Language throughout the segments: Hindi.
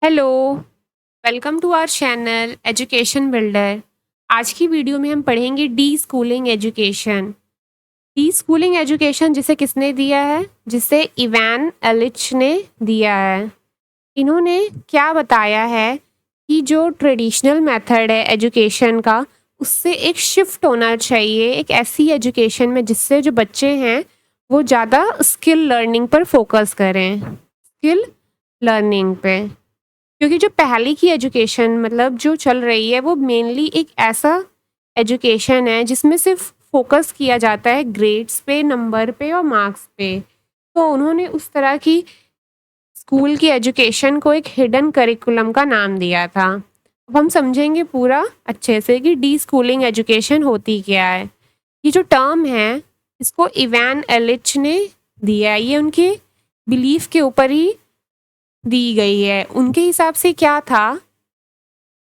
Hello, welcome to our channel education builder. आज की वीडियो में हम पढ़ेंगे deschooling education. Deschooling education जिसे किसने दिया है? जिसे इवान एलिच ने दिया है। इन्होंने क्या बताया है कि जो ट्रेडिशनल मेथड है एजुकेशन का, उससे एक शिफ्ट होना चाहिए एक ऐसी एजुकेशन में जिससे जो बच्चे हैं वो ज़्यादा स्किल लर्निंग पर फोकस करें। स्किल लर्निंग पे, क्योंकि जो पहले की एजुकेशन मतलब जो चल रही है वो मेनली एक ऐसा एजुकेशन है जिसमें सिर्फ फोकस किया जाता है ग्रेड्स पे, नंबर पे और मार्क्स पे। तो उन्होंने उस तरह की स्कूल की एजुकेशन को एक हिडन करिकुलम का नाम दिया था। अब हम समझेंगे पूरा अच्छे से कि डी स्कूलिंग एजुकेशन होती क्या है। ये जो टर्म है इसको इवान एलिच ने दिया है, ये उनके बिलीफ के ऊपर ही दी गई है। उनके हिसाब से क्या था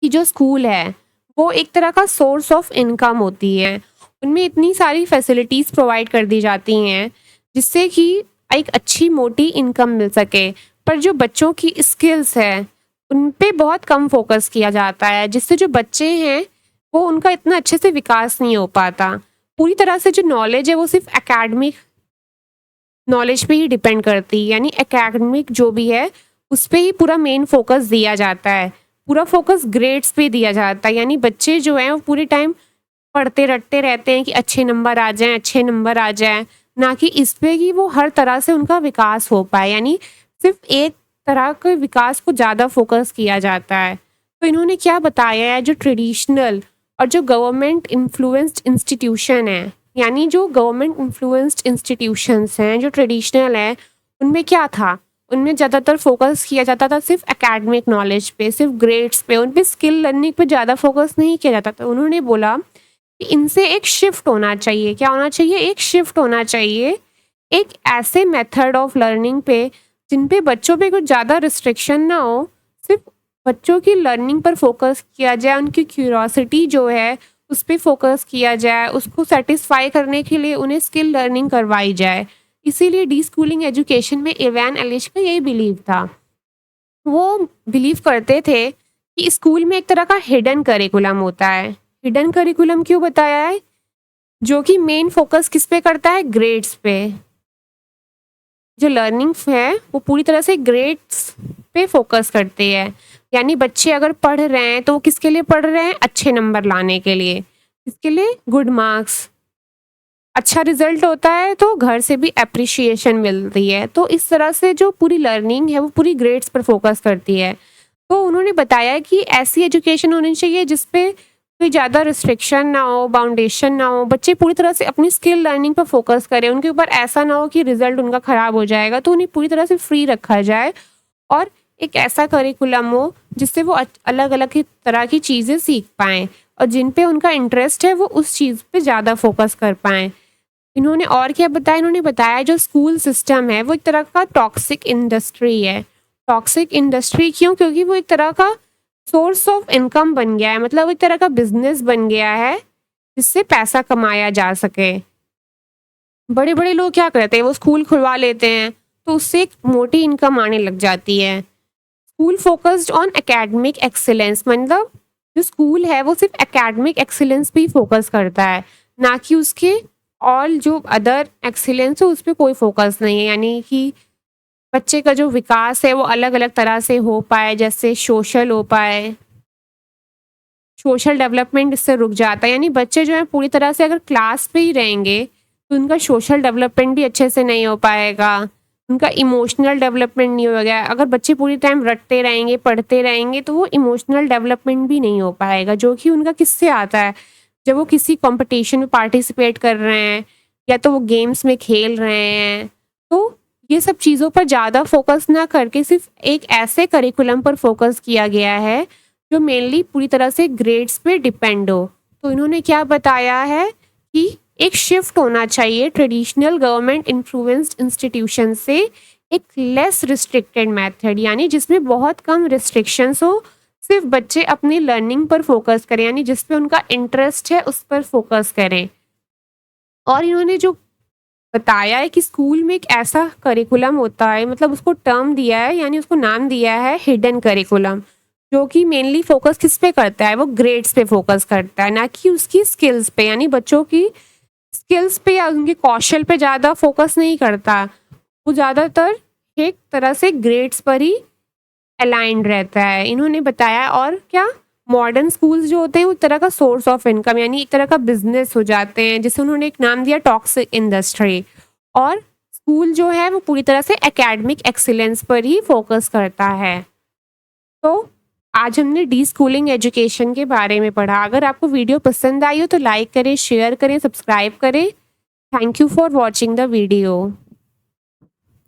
कि जो स्कूल है वो एक तरह का सोर्स ऑफ इनकम होती है। उनमें इतनी सारी फैसिलिटीज़ प्रोवाइड कर दी जाती हैं जिससे कि एक अच्छी मोटी इनकम मिल सके, पर जो बच्चों की स्किल्स है उन पे बहुत कम फोकस किया जाता है, जिससे जो बच्चे हैं वो उनका इतना अच्छे से विकास नहीं हो पाता। पूरी तरह से जो नॉलेज है वो सिर्फ एकेडमिक नॉलेज पे ही डिपेंड करती है, यानी एकेडमिक जो भी है उस पे ही पूरा मेन फोकस दिया जाता है। पूरा फोकस ग्रेड्स पे दिया जाता है, यानी बच्चे जो हैं वो पूरे टाइम पढ़ते रटते रहते हैं कि अच्छे नंबर आ जाएं, अच्छे नंबर आ जाएं, ना कि इस पे कि वो हर तरह से उनका विकास हो पाए। यानी सिर्फ एक तरह के विकास को ज़्यादा फोकस किया जाता है। तो इन्होंने क्या बताया है, जो ट्रेडिशनल और जो गवर्नमेंट इन्फ्लुएंस्ड इंस्टीट्यूशन है, यानी जो गवर्नमेंट इन्फ्लुएंस्ड इंस्टीट्यूशंस हैं जो ट्रेडिशनल हैं, उनमें क्या था, उनमें ज़्यादातर फोकस किया जाता था सिर्फ एकेडमिक नॉलेज पे, सिर्फ ग्रेड्स पे, उन पे स्किल लर्निंग पे ज़्यादा फोकस नहीं किया जाता था। उन्होंने बोला कि इनसे एक शिफ्ट होना चाहिए। क्या होना चाहिए? एक शिफ्ट होना चाहिए एक ऐसे मेथड ऑफ लर्निंग पे जिन पे बच्चों पे कुछ ज़्यादा रिस्ट्रिक्शन ना हो, सिर्फ बच्चों की लर्निंग पर फोकस किया जाए, उनकी क्यूरियोसिटी जो है उस पर फोकस किया जाए, उसको सेटिस्फाई करने के लिए उन्हें स्किल लर्निंग करवाई जाए। इसीलिए डी स्कूलिंग एजुकेशन में इवान एलिश का यही बिलीव था। वो बिलीव करते थे कि स्कूल में एक तरह का हिडन करिकुलम होता है। हिडन करिकुलम क्यों बताया है? जो कि मेन फोकस किस पे करता है? ग्रेड्स पे। जो लर्निंग है वो पूरी तरह से ग्रेड्स पे फोकस करते हैं। यानी बच्चे अगर पढ़ रहे हैं तो वो किसके लिए पढ़ रहे हैं? अच्छे नंबर लाने के लिए। किसके लिए? Good marks. अच्छा रिजल्ट होता है तो घर से भी अप्रिशिएशन मिलती है। तो इस तरह से जो पूरी लर्निंग है वो पूरी ग्रेड्स पर फोकस करती है। तो उन्होंने बताया कि ऐसी एजुकेशन होनी चाहिए जिस पे कोई ज़्यादा रिस्ट्रिक्शन ना हो, बाउंडेशन ना हो, बच्चे पूरी तरह से अपनी स्किल लर्निंग पर फोकस करें, उनके ऊपर ऐसा ना हो कि रिजल्ट उनका ख़राब हो जाएगा, तो उन्हें पूरी तरह से फ्री रखा जाए और एक ऐसा करिकुलम हो जिससे वो अलग अलग तरह की चीज़ें सीख पाएँ और जिन पे उनका इंटरेस्ट है वो उस चीज़ पे ज़्यादा फोकस कर पाएँ। इन्होंने और क्या बताया? इन्होंने बताया जो स्कूल सिस्टम है वो एक तरह का टॉक्सिक इंडस्ट्री है। टॉक्सिक इंडस्ट्री क्यों? क्योंकि वो एक तरह का सोर्स ऑफ इनकम बन गया है, मतलब एक तरह का बिजनेस बन गया है जिससे पैसा कमाया जा सके। बड़े बड़े लोग क्या करते हैं, वो स्कूल खुलवा लेते हैं तो उससे एक मोटी इनकम आने लग जाती है। School focused on academic excellence, मतलब जो स्कूल है वो सिर्फ एकेडमिक एक्सीलेंस पे ही फोकस करता है, ना कि उसके ऑल जो अदर एक्सीलेंस है उस पर कोई फोकस नहीं है। यानी कि बच्चे का जो विकास है वो अलग अलग तरह से हो पाए, जैसे सोशल हो पाए, सोशल डेवलपमेंट इससे रुक जाता है। यानी बच्चे जो है पूरी तरह से अगर क्लास पे ही रहेंगे तो उनका सोशल डेवलपमेंट भी अच्छे से नहीं हो पाएगा, उनका इमोशनल डेवलपमेंट नहीं होगा। अगर बच्चे पूरी टाइम रटते रहेंगे, पढ़ते रहेंगे, तो वो इमोशनल डेवलपमेंट भी नहीं हो पाएगा, जो कि उनका किससे आता है? जब वो किसी कंपटीशन में पार्टिसिपेट कर रहे हैं या तो वो गेम्स में खेल रहे हैं। तो ये सब चीज़ों पर ज़्यादा फोकस ना करके सिर्फ एक ऐसे करिकुलम पर फोकस किया गया है जो मेनली पूरी तरह से ग्रेड्स पे डिपेंड हो। तो इन्होंने क्या बताया है कि एक शिफ्ट होना चाहिए ट्रेडिशनल गवर्नमेंट इन्फ्लुएंस्ड इंस्टीट्यूशन से एक लेस रिस्ट्रिक्टेड मेथड, यानी जिसमें बहुत कम रिस्ट्रिक्शंस हो, सिर्फ बच्चे अपनी लर्निंग पर फोकस करें, यानी जिस पे उनका इंटरेस्ट है उस पर फोकस करें। और इन्होंने जो बताया है कि स्कूल में एक ऐसा करिकुलम होता है, मतलब उसको टर्म दिया है, यानी उसको नाम दिया है हिडन करिकुलम, जो कि मेनली फोकस किस पे करता है, वो ग्रेड्स पे फोकस करता है, ना कि उसकी स्किल्स पे, यानी बच्चों की स्किल्स पे या उनके कौशल पे ज़्यादा फोकस नहीं करता। वो ज़्यादातर एक तरह से ग्रेड्स पर ही अलाइंड रहता है, इन्होंने बताया। और क्या, मॉडर्न स्कूल्स जो होते हैं वो एक तरह का सोर्स ऑफ इनकम, यानी एक तरह का बिजनेस हो जाते हैं, जिसे उन्होंने एक नाम दिया टॉक्सिक इंडस्ट्री। और स्कूल जो है वो पूरी तरह से एकेडमिक एक्सीलेंस पर ही फोकस करता है। तो आज हमने डी स्कूलिंग एजुकेशन के बारे में पढ़ा। अगर आपको वीडियो पसंद आई हो तो लाइक करें, शेयर करें, सब्सक्राइब करें। Thank you for watching the video.